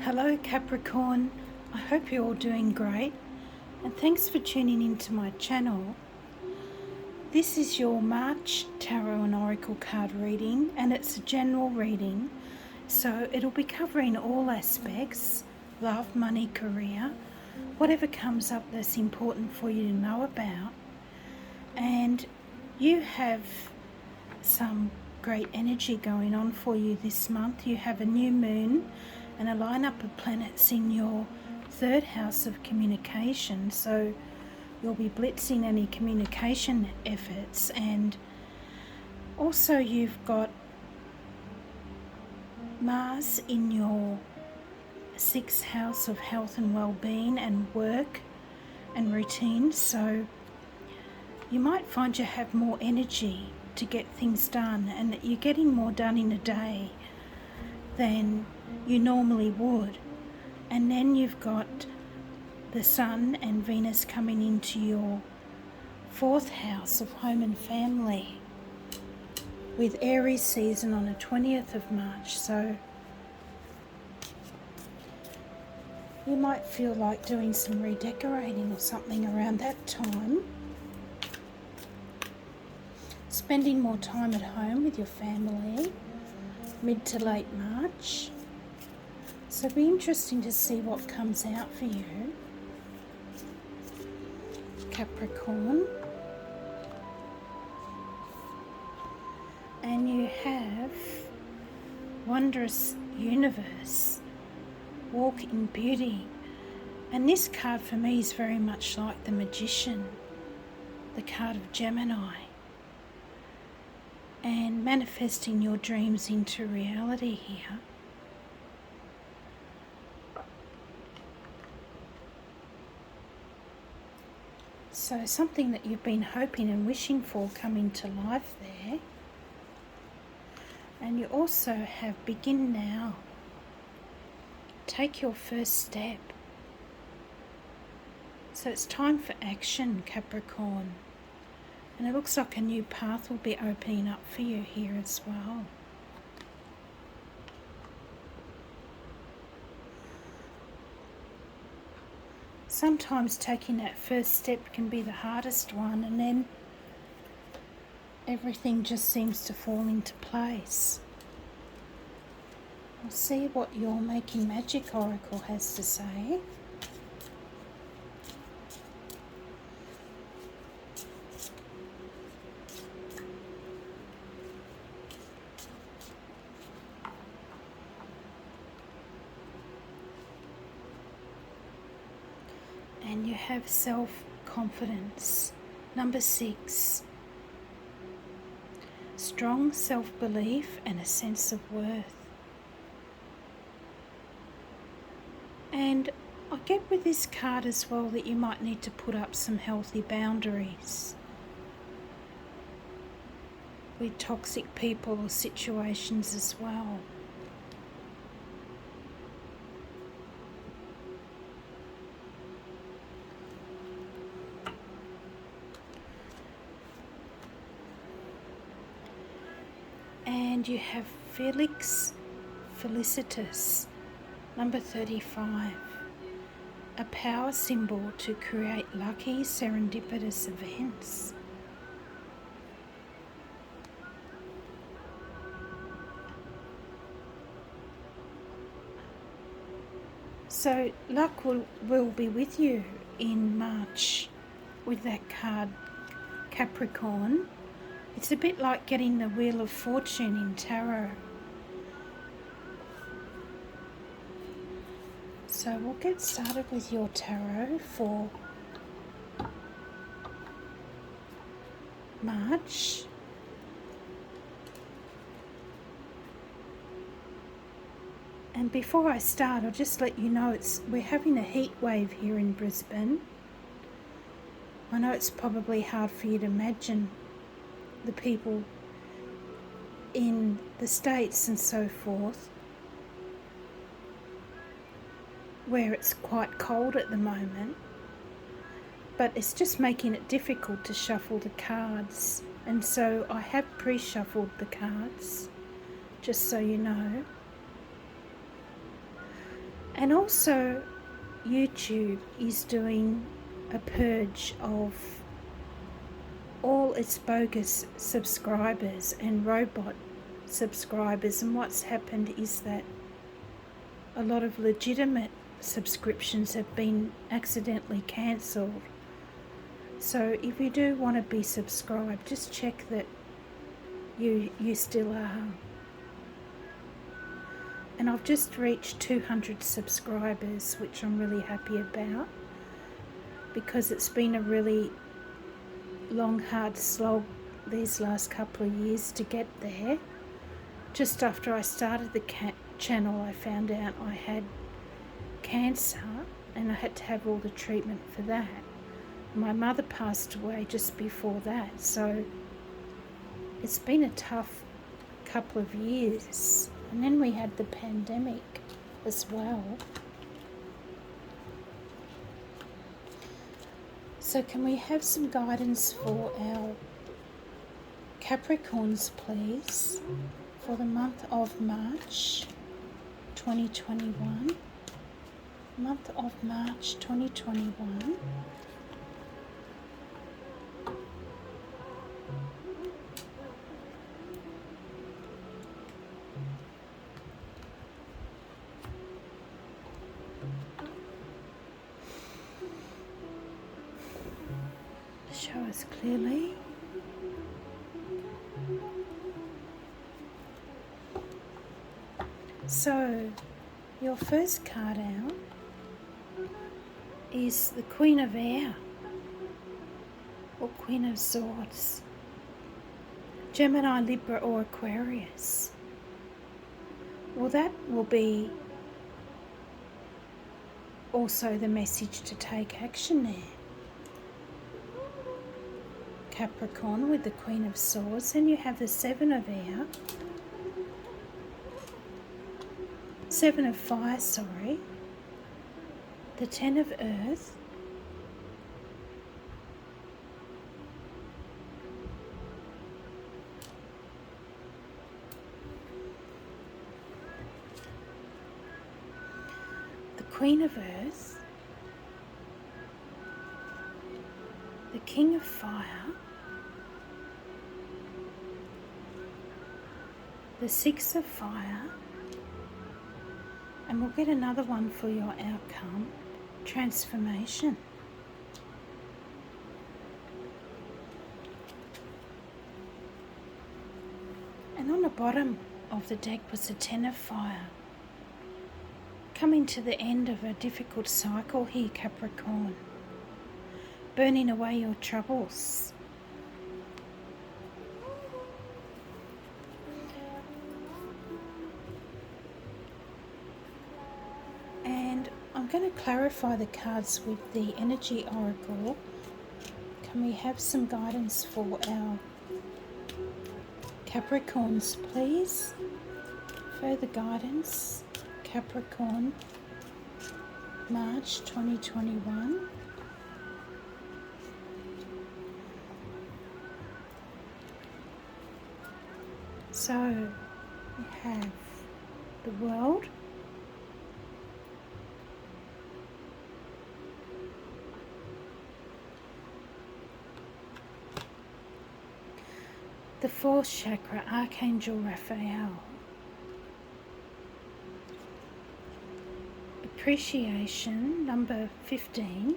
Hello Capricorn, I hope you're all doing great and thanks for tuning into my channel. This is your March Tarot and Oracle card reading, and it's a general reading, so it'll be covering all aspects: love, money, career, whatever comes up that's important for you to know about. And you have some great energy going on for you this month. You have a new moon and a lineup of planets in your third house of communication, so you'll be blitzing any communication efforts. And also you've got Mars in your sixth house of health and well-being and work and routine, so you might find you have more energy to get things done and that you're getting more done in a day than you normally would. And then you've got the Sun and Venus coming into your fourth house of home and family with Aries season on the 20th of March, so you might feel like doing some redecorating or something around that time. Spending more time at home with your family, mid to late March. So it'll be interesting to see what comes out for you, Capricorn. And you have Wondrous Universe, Walk in Beauty. And this card for me is very much like the Magician, the card of Gemini, and manifesting your dreams into reality here. So something that you've been hoping and wishing for coming to life there. And you also have Begin Now. Take your first step. So it's time for action, Capricorn. And it looks like a new path will be opening up for you here as well. Sometimes taking that first step can be the hardest one, and then everything just seems to fall into place. We'll see what your Making Magic Oracle has to say. And you have self-confidence. Number 6. Strong self-belief and a sense of worth. And I get with this card as well that you might need to put up some healthy boundaries with toxic people or situations as well. And you have Felix Felicitas, number 35, a power symbol to create lucky serendipitous events. So luck will be with you in March with that card, Capricorn. It's a bit like getting the Wheel of Fortune in tarot. So we'll get started with your tarot for March. And before I start, I'll just let you know we're having a heat wave here in Brisbane. I know it's probably hard for you to imagine the people in the States and so forth, where it's quite cold at the moment, but it's just making it difficult to shuffle the cards. And so I have pre-shuffled the cards, just so you know. And also YouTube is doing a purge of all its bogus subscribers and robot subscribers, and what's happened is that a lot of legitimate subscriptions have been accidentally cancelled. So if you do want to be subscribed, just check that you still are. And I've just reached 200 subscribers, which I'm really happy about, because it's been a really long, hard slog these last couple of years to get there. Just after I started the channel, I found out I had cancer and I had to have all the treatment for that. My mother passed away just before that, so it's been a tough couple of years. And then we had the pandemic as well. So can we have some guidance for our Capricorns, please, for the month of March 2021? Month of March 2021. Show us clearly. So, your first card out is the Queen of Air, or Queen of Swords, Gemini, Libra or Aquarius. Well, that will be also the message to take action there. Capricorn with the Queen of Swords, and you have the Seven of Air, Seven of Fire, sorry, the Ten of Earth, the Queen of Earth, the King of Fire, the Six of Fire, and we'll get another one for your outcome, transformation. And on the bottom of the deck was the Ten of Fire. Coming to the end of a difficult cycle here, Capricorn. Burning away your troubles. And I'm going to clarify the cards with the Energy Oracle. Can we have some guidance for our Capricorns, please? Further guidance, Capricorn, March 2021. So, we have the World, the fourth chakra, Archangel Raphael, Appreciation, number 15,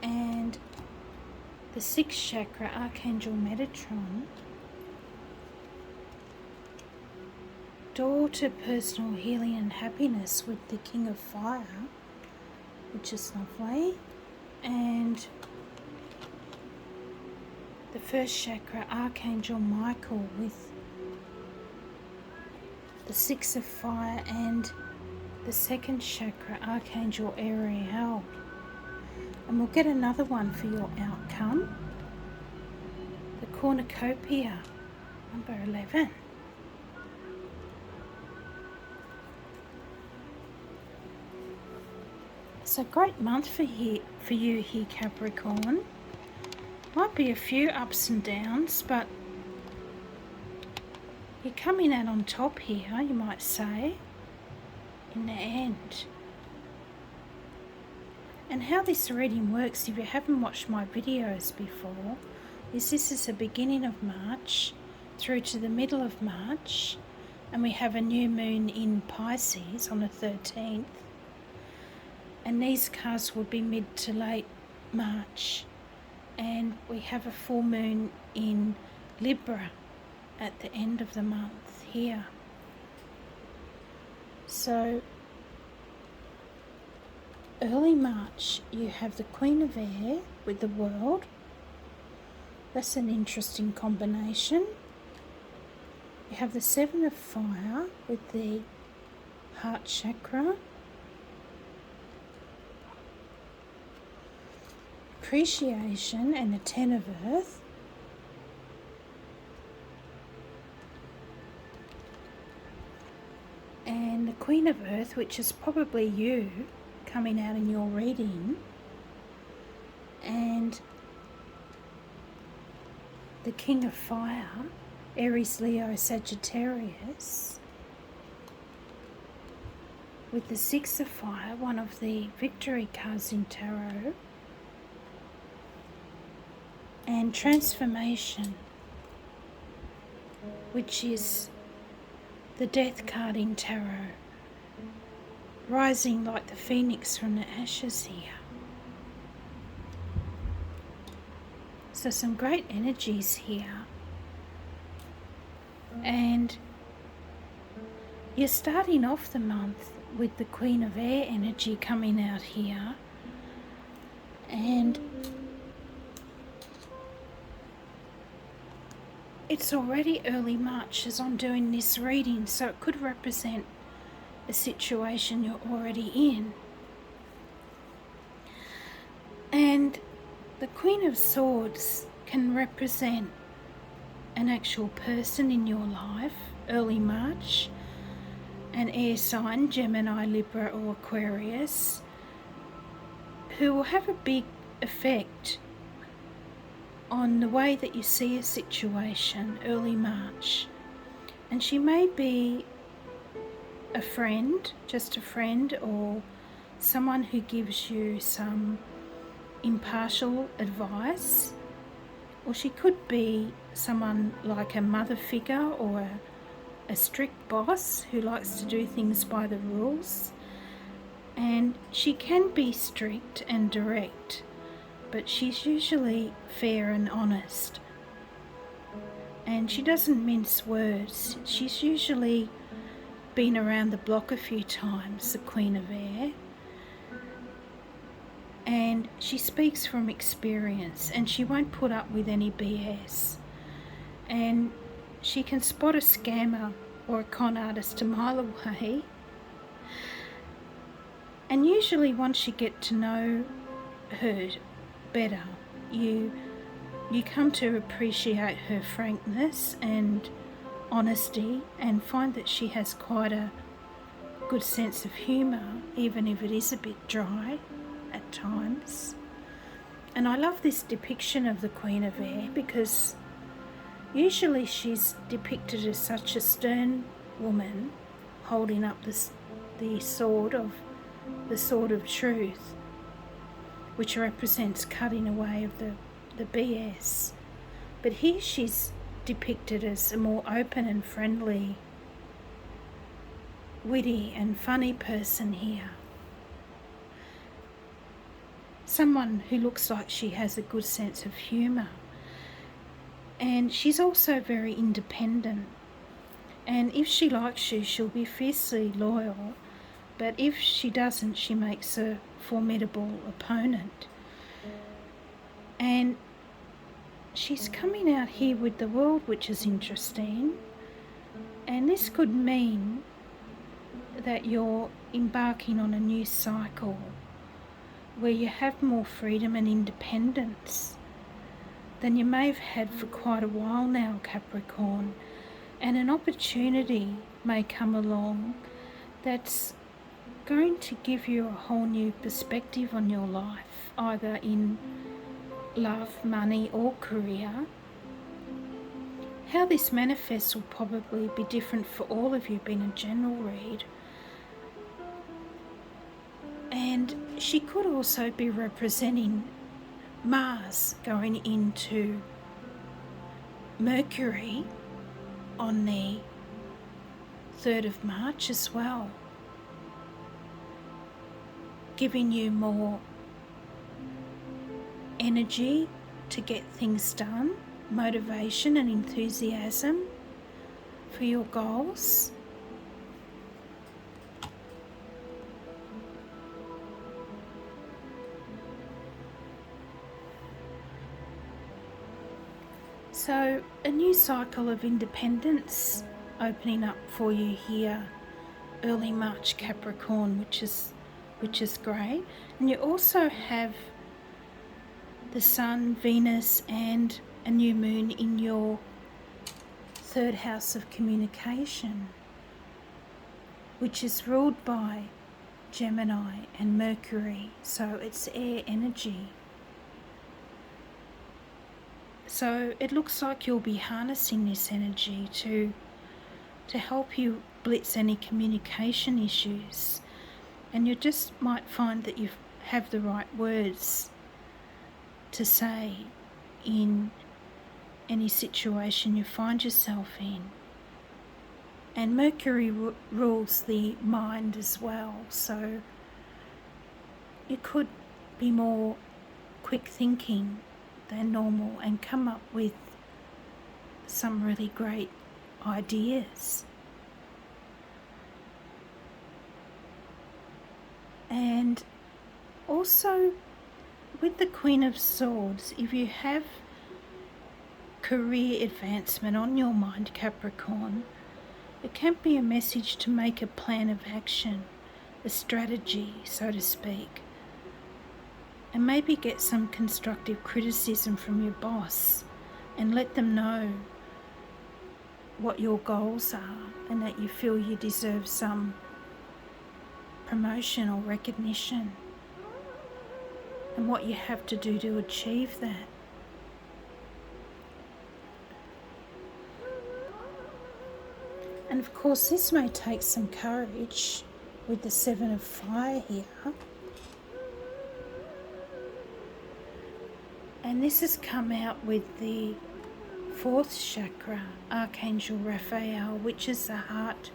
and the sixth chakra, Archangel Metatron, door to personal healing and happiness with the King of Fire, which is lovely, and the first chakra, Archangel Michael, with the Six of Fire, and the second chakra, Archangel Ariel. And we'll get another one for your outcome, the Cornucopia, number 11. It's a great month for you here, Capricorn. Might be a few ups and downs, but You're coming out on top here, you might say, in the end. And how this reading works, if you haven't watched my videos before, is this is the beginning of March through to the middle of March, and we have a new moon in Pisces on the 13th, and these cards would be mid to late March, and we have a full moon in Libra at the end of the month here. So early March, you have the Queen of Air with the World. That's an interesting combination. You have the Seven of Fire with the Heart Chakra. Appreciation and the Ten of Earth. And the Queen of Earth, which is probably you coming out in your reading, and the King of Fire, Aries, Leo, Sagittarius, with the Six of Fire, one of the victory cards in tarot, and Transformation, which is the Death card in tarot, rising like the phoenix from the ashes here. So some great energies here. And you're starting off the month with the Queen of Air energy coming out here. And it's already early March as I'm doing this reading, so it could represent a situation you're already in. And the Queen of Swords can represent an actual person in your life, early March, an air sign, Gemini, Libra or Aquarius, who will have a big effect on the way that you see a situation early March. And she may be a friend, just a friend, or someone who gives you some impartial advice, or she could be someone like a mother figure or a strict boss who likes to do things by the rules. And she can be strict and direct, but she's usually fair and honest. And she doesn't mince words. She's usually been around the block a few times, the Queen of Air. And she speaks from experience, and she won't put up with any BS. And she can spot a scammer or a con artist a mile away. And usually once you get to know her better, you come to appreciate her frankness and honesty, and find that she has quite a good sense of humour, even if it is a bit dry at times. And I love this depiction of the Queen of Air, because usually she's depicted as such a stern woman holding up the sword of truth, which represents cutting away of the BS. But here she's depicted as a more open and friendly, witty and funny person here. Someone who looks like she has a good sense of humour. And she's also very independent. And if she likes you, she'll be fiercely loyal. But if she doesn't, she makes a formidable opponent. And she's coming out here with the World, which is interesting. And this could mean that you're embarking on a new cycle where you have more freedom and independence than you may have had for quite a while now, Capricorn. And an opportunity may come along that's going to give you a whole new perspective on your life, either in love, money or career. How this manifests will probably be different for all of you, being a general read. And she could also be representing Mars going into Mercury on the 3rd of March as well, giving you more energy to get things done, motivation and enthusiasm for your goals. So a new cycle of independence opening up for you here, early March Capricorn, which is great. And you also have the Sun, Venus and a new moon in your 3rd house of communication, which is ruled by Gemini and Mercury, so it's air energy. So it looks like you'll be harnessing this energy to help you blitz any communication issues, and you just might find that you have the right words to say in any situation you find yourself in. And Mercury rules the mind as well, so you could be more quick thinking than normal and come up with some really great ideas. And also with the Queen of Swords, if you have career advancement on your mind, Capricorn, it can be a message to make a plan of action, a strategy, so to speak, and maybe get some constructive criticism from your boss and let them know what your goals are and that you feel you deserve some promotion or recognition and what you have to do to achieve that. And of course this may take some courage with the 7 of Fire here. And this has come out with the 4th chakra, Archangel Raphael, which is the heart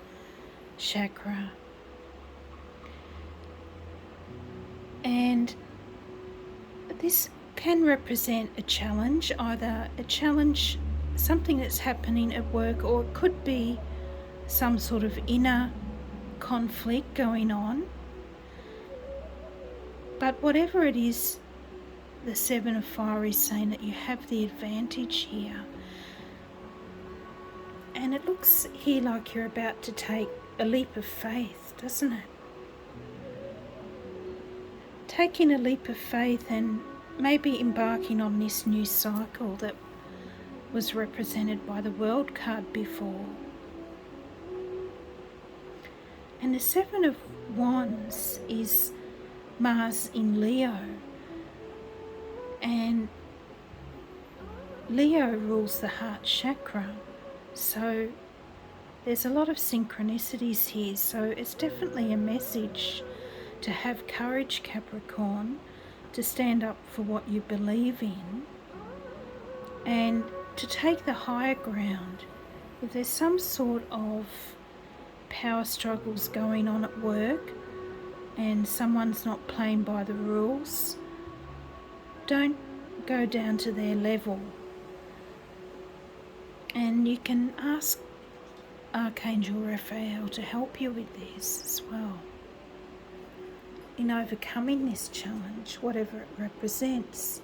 chakra. And this can represent a challenge, either a challenge, something that's happening at work, or it could be some sort of inner conflict going on. But whatever it is, the 7 of Fire is saying that you have the advantage here. And it looks here like you're about to take a leap of faith, doesn't it? Taking a leap of faith and maybe embarking on this new cycle that was represented by the World card before. And the 7 of Wands is Mars in Leo. And Leo rules the heart chakra. So there's a lot of synchronicities here. So it's definitely a message to have courage, Capricorn, to stand up for what you believe in and to take the higher ground. If there's some sort of power struggles going on at work and someone's not playing by the rules, don't go down to their level. And you can ask Archangel Raphael to help you with this as well, in overcoming this challenge, whatever it represents.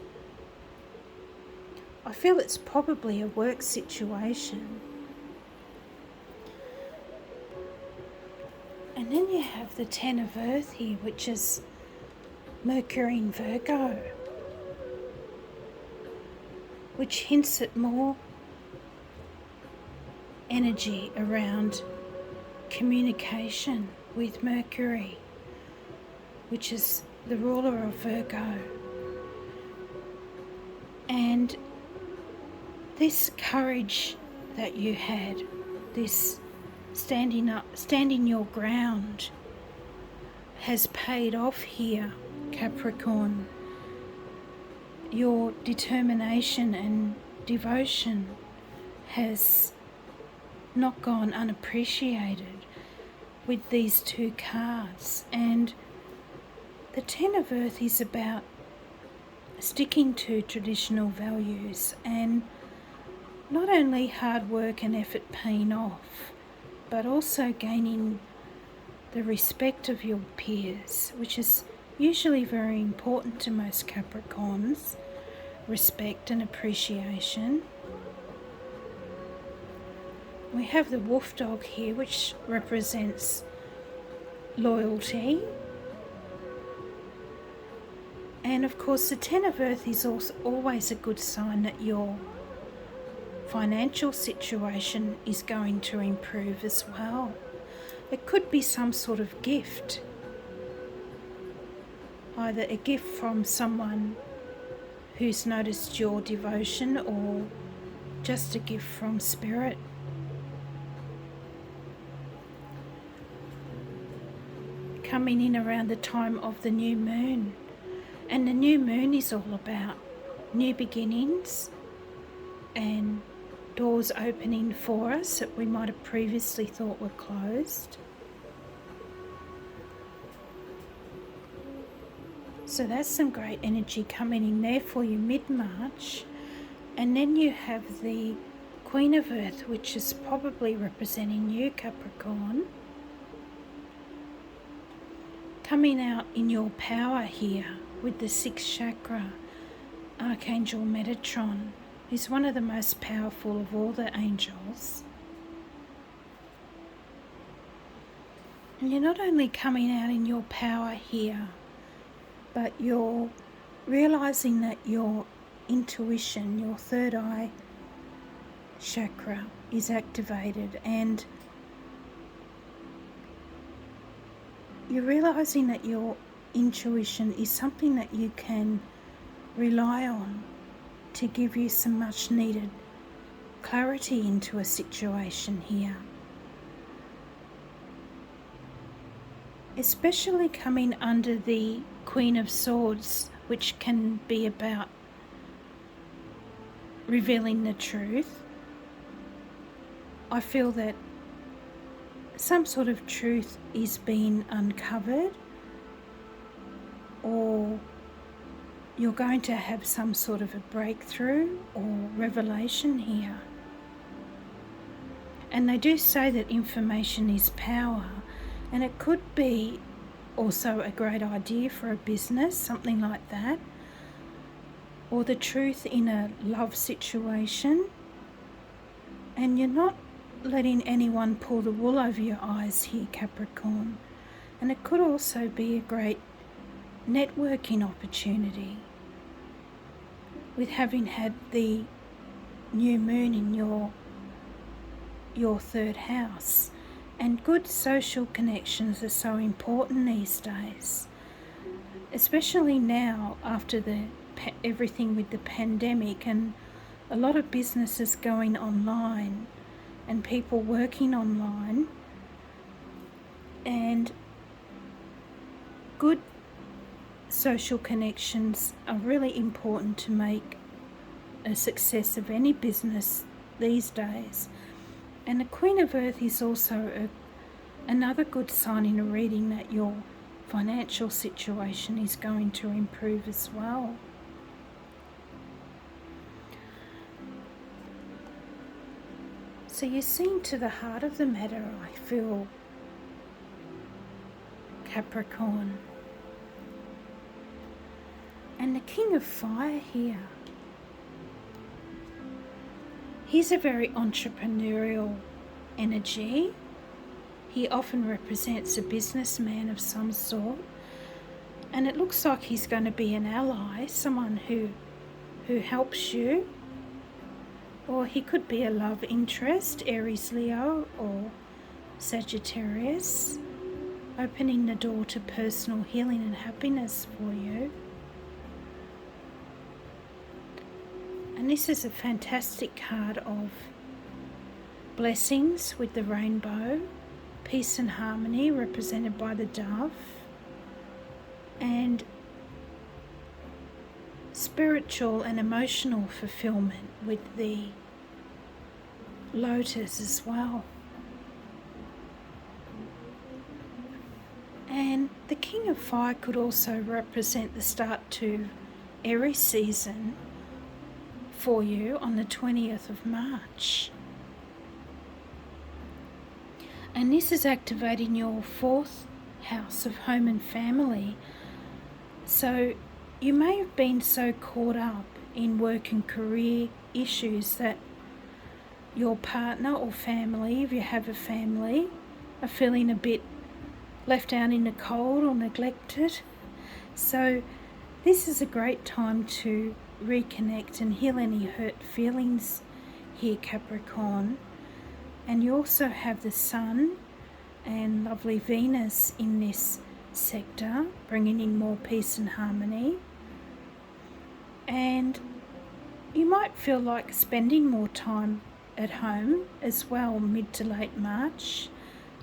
I feel it's probably a work situation. And then you have the 10 of Earth here, which is Mercury in Virgo, which hints at more energy around communication with Mercury, which is the ruler of Virgo. And this courage that you had, this standing your ground, has paid off here, Capricorn. Your determination and devotion has not gone unappreciated with these two cards. And the Ten of Earth is about sticking to traditional values and not only hard work and effort paying off, but also gaining the respect of your peers, which is usually very important to most Capricorns, respect and appreciation. We have the wolf dog here, which represents loyalty. And of course the Ten of Earth is also always a good sign that your financial situation is going to improve as well. It could be some sort of gift, either a gift from someone who's noticed your devotion or just a gift from Spirit. Coming in around the time of the new moon. And the new moon is all about new beginnings and doors opening for us that we might have previously thought were closed. So that's some great energy coming in there for you mid-March. And then you have the Queen of Earth, which is probably representing you, Capricorn, coming out in your power here with the sixth chakra. Archangel Metatron is one of the most powerful of all the angels. And you're not only coming out in your power here, but you're realizing that your intuition, your third eye chakra, is activated, and you're realizing that your intuition is something that you can rely on to give you some much needed clarity into a situation here. Especially coming under the Queen of Swords, which can be about revealing the truth. I feel that some sort of truth is being uncovered, or you're going to have some sort of a breakthrough or revelation here. And they do say that information is power, and it could be also a great idea for a business, something like that, or the truth in a love situation. And you're not letting anyone pull the wool over your eyes here, Capricorn. And it could also be a great networking opportunity with having had the new moon in your third house. And good social connections are so important these days, especially now after everything with the pandemic and a lot of businesses going online and people working online. And good social connections are really important to make a success of any business these days. And the Queen of Earth is also another good sign in a reading that your financial situation is going to improve as well. So you're seeing to the heart of the matter, I feel, Capricorn. And the King of Fire here, he's a very entrepreneurial energy. He often represents a businessman of some sort, and it looks like he's going to be an ally, someone who helps you. Or he could be a love interest, Aries, Leo, or Sagittarius, opening the door to personal healing and happiness for you. And this is a fantastic card of blessings with the rainbow, peace and harmony represented by the dove, and spiritual and emotional fulfillment with the lotus as well. And the King of Fire could also represent the start to Aries season for you on the 20th of March. And this is activating your 4th house of home and family. So you may have been so caught up in work and career issues that your partner or family, if you have a family, are feeling a bit left out in the cold or neglected. So this is a great time to reconnect and heal any hurt feelings here, Capricorn. And you also have the Sun and lovely Venus in this sector, bringing in more peace and harmony. And you might feel like spending more time at home as well, mid to late March,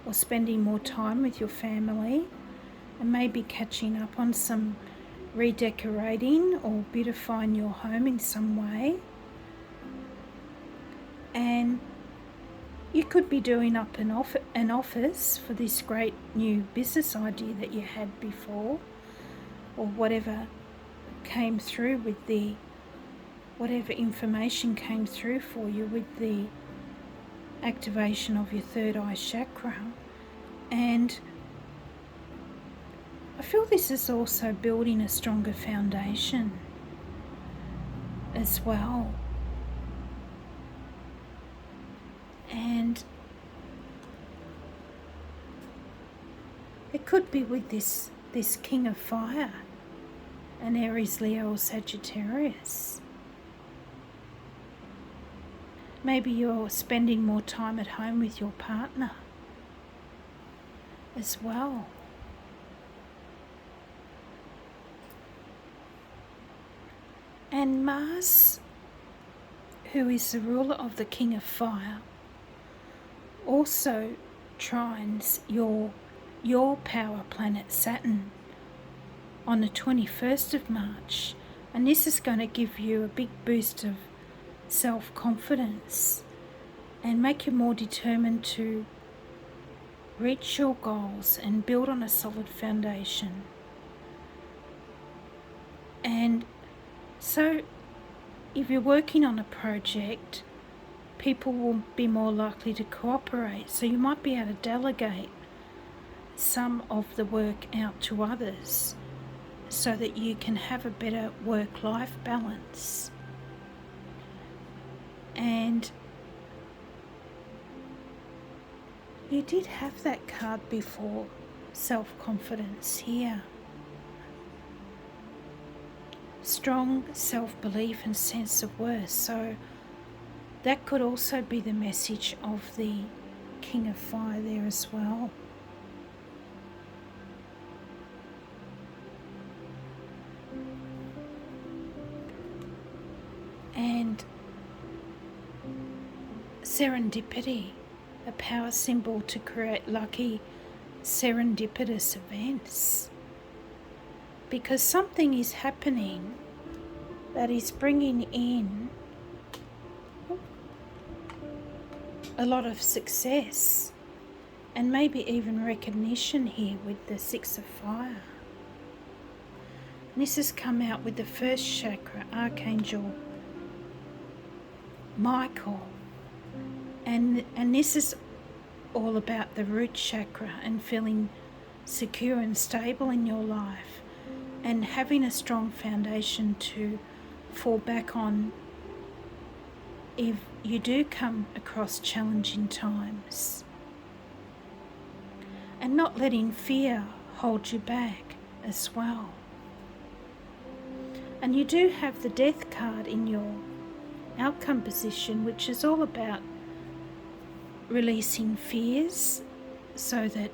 or spending more time with your family, and maybe catching up on some redecorating or beautifying your home in some way. And you could be doing up an office for this great new business idea that you had before, or whatever came through with whatever information came through for you with the activation of your third eye chakra. And I feel this is also building a stronger foundation as well. And it could be with this King of Fire, an Aries, Leo or Sagittarius. Maybe you're spending more time at home with your partner as well. And Mars, who is the ruler of the King of Fire, also trines your power planet Saturn on the 21st of March. And this is going to give you a big boost of self-confidence and make you more determined to reach your goals and build on a solid foundation. And so if you're working on a project, people will be more likely to cooperate, so you might be able to delegate some of the work out to others so that you can have a better work-life balance. And you did have that card before, self-confidence here. Strong self-belief and sense of worth. So that could also be the message of the King of Fire there as well. And serendipity, a power symbol to create lucky serendipitous events. Because something is happening that is bringing in a lot of success and maybe even recognition here with the Six of Fire. And this has come out with the first chakra, Archangel Michael. And this is all about the root chakra and feeling secure and stable in your life and having a strong foundation to fall back on if you do come across challenging times, and not letting fear hold you back as well. And you do have the Death card in your outcome position, which is all about releasing fears, so that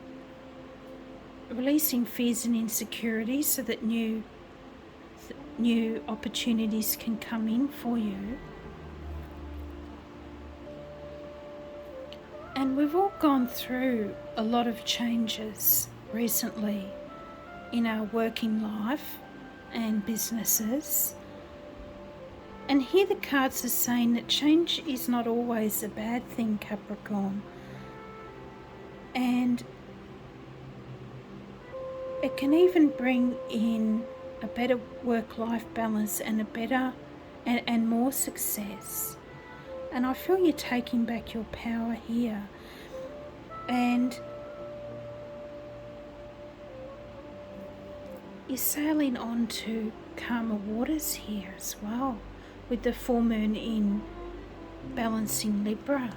releasing fears and insecurities so that new opportunities can come in for you. And we've all gone through a lot of changes recently in our working life and businesses. And here the cards are saying that change is not always a bad thing, Capricorn. And it can even bring in a better work-life balance and a better and more success. And I feel you're taking back your power here. And you're sailing on to calmer waters here as well, with the full moon in balancing Libra.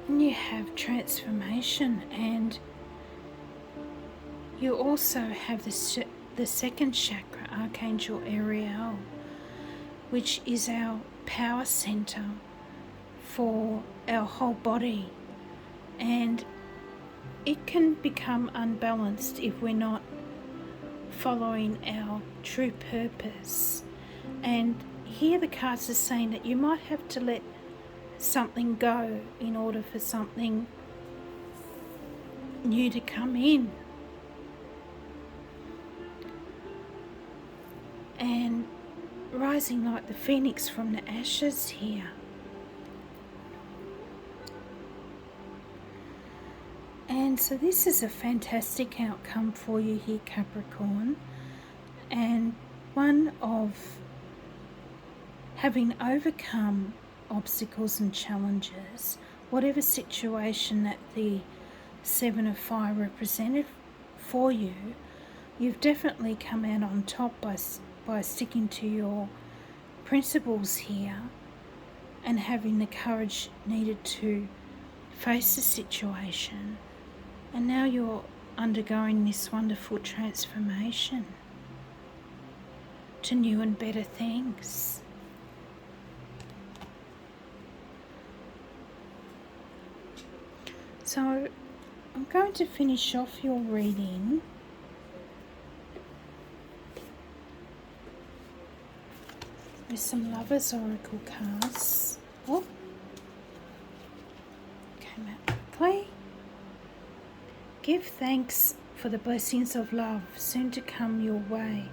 And you have transformation, and you also have the second chakra, Archangel ARIEL, which is our power center for our whole body. And it can become unbalanced if we're not following our true purpose. And here the cards are saying that you might have to let something go in order for something new to come in. And rising like the phoenix from the ashes here. And so this is a fantastic outcome for you here, Capricorn, and one of having overcome obstacles and challenges, whatever situation that the Seven of Fire represented for you. You've definitely come out on top by sticking to your principles here and having the courage needed to face the situation. And now you're undergoing this wonderful transformation to new and better things. So I'm going to finish off your reading with some Lovers Oracle cards. Oh, came out quickly. Give thanks for the blessings of love soon to come your way.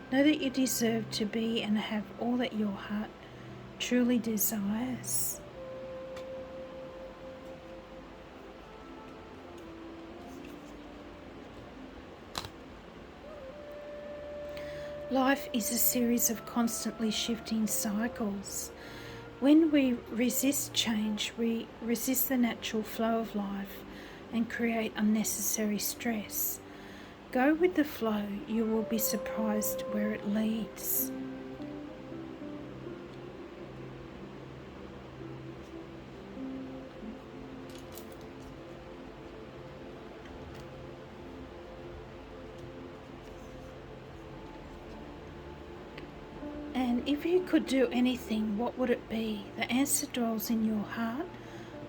Know that you deserve to be and have all that your heart truly desires. Life is a series of constantly shifting cycles. When we resist change, we resist the natural flow of life and create unnecessary stress. Go with the flow, you will be surprised where it leads. And if you could do anything, what would it be? The answer dwells in your heart,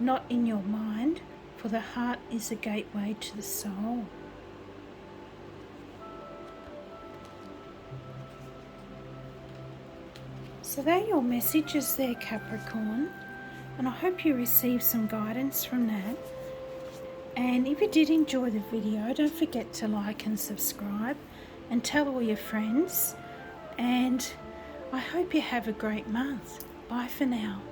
not in your mind, for the heart is a gateway to the soul. So they're your messages there, Capricorn, and I hope you receive some guidance from that. And if you did enjoy the video, don't forget to like and subscribe and tell all your friends. And I hope you have a great month. Bye for now.